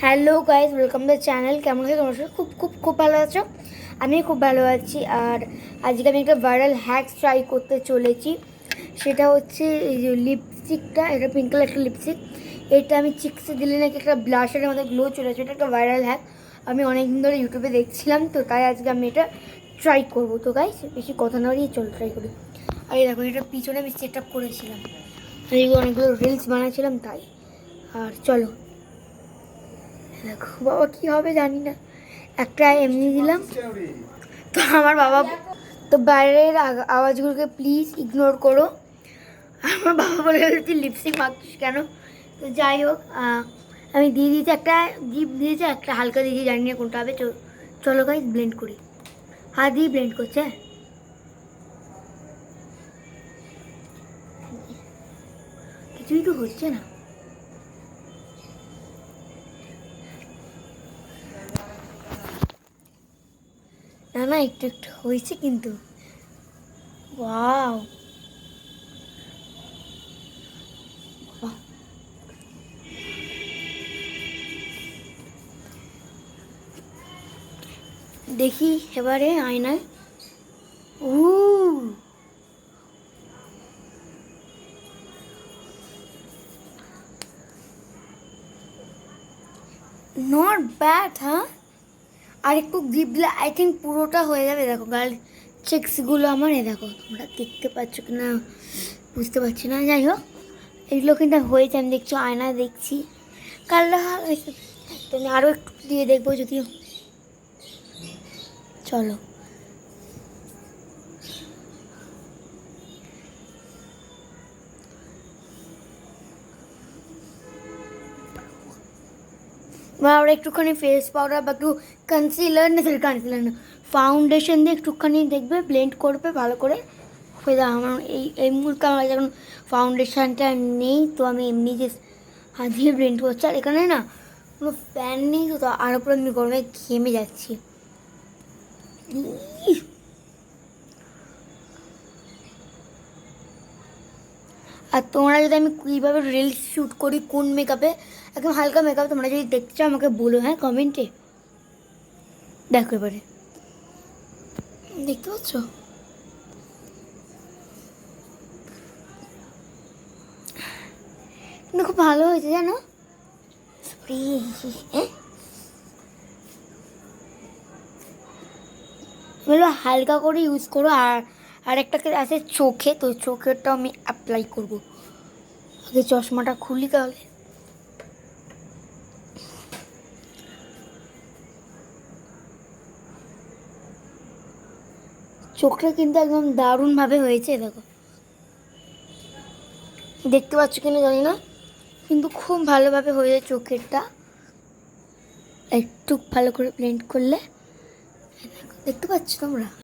Hello guys, welcome the channel. কেমন আছে তোমার সাথে? খুব খুব খুব ভালো আছো? আমি খুব ভালো আছি। আর আজকে আমি একটা ভাইরাল হ্যাক ট্রাই করতে চলেছি। সেটা হচ্ছে এই যে লিপস্টিকটা, এটা পিঙ্ক কালার একটা লিপস্টিক। এটা আমি চিক্সে দিলে নাকি একটা ব্লাশারের মধ্যে গ্লো চলে আসে। এটা একটা ভাইরাল হ্যাক। আমি অনেকদিন ধরে ইউটিউবে দেখছিলাম, তো তাই আজকে আমি এটা ট্রাই করবো। তো গাইজ বেশি কথা না বাড়িয়ে চল ট্রাই করি। আর এই দেখো, এটা পিছনে আমি সেট আপ করেছিলাম, অনেকগুলো রিলস বানাচ্ছিলাম তাই। আর চলো দেখো বাবা কী হবে জানি না। একটা এমনি দিলাম তো আমার বাবা, তো বাইরের আওয়াজগুলোকে প্লিজ ইগনোর করো। আমার বাবা বলে তুই লিপস্টিক মাখছিস কেন? তো যাই হোক, আমি দিয়ে দিয়েছি একটা, জিপ দিয়েছে একটা, হালকা দিয়েছি, জানি না কোনটা হবে। চলো গাইস ব্লেন্ড করি। হাত দিয়ে ব্লেন্ড করছে, কিছুই তো হচ্ছে না। না না, একটু একটু হয়েছে কিন্তু। ওয়াও, দেখি এবারে আয়নায়। ও, নট ব্যাড। হ্যাঁ, আর একটু জিপ দিলে আই থিঙ্ক পুরোটা হয়ে যাবে। দেখো গার্ল চেক্সগুলো আমার, দেখো তোমরা দেখতে পাচ্ছ কি না বুঝতে পারছি না। যাই হোক, এগুলো কিন্তু হয়েছে, আমি দেখছো আয়না দেখছি। কালটা হয়েছে, তো আমি আরও একটু দিয়ে দেখবো যদিও। চলো, আবার একটুখানি ফেস পাউডার বা একটু কনসিলার না ফাউন্ডেশন দিয়ে একটুখানি দেখবে, ব্লেন্ড করবে ভালো করে হয়ে যাবে। আমার এই মুহূর্তে আমার যখন ফাউন্ডেশনটা নেই, তো আমি এমনি যে হাত দিয়ে ব্লেন্ড করছি। আর এখানে না কোনো ফ্যান নেই, তো আর উপরে আমি গরমে ঘেমে যাচ্ছি। আর তোমরা যদি, আমি কীভাবে রিলস শ্যুট করি কোন মেকআপে, একদম হালকা মেকআপ, তোমরা যদি দেখতে চাও আমাকে বলো, হ্যাঁ কমেন্টে। দেখো এবারে দেখতে পাচ্ছ, কিন্তু খুব ভালো হয়েছে জানো। বললো হালকা করে ইউজ করো। আর আরেকটাকে আছে চোখে, তো চোখেরটাও আমি অ্যাপ্লাই করবো। আগে চশমাটা খুলি তাহলে। চোখটা কিন্তু একদম দারুণভাবে হয়েছে, দেখো দেখতে পাচ্ছ কিনা জানি না, কিন্তু খুব ভালোভাবে হয়েছে চোখেরটা। একটু ভালো করে ব্লেন্ড করলে দেখতে পাচ্ছ তোমরা।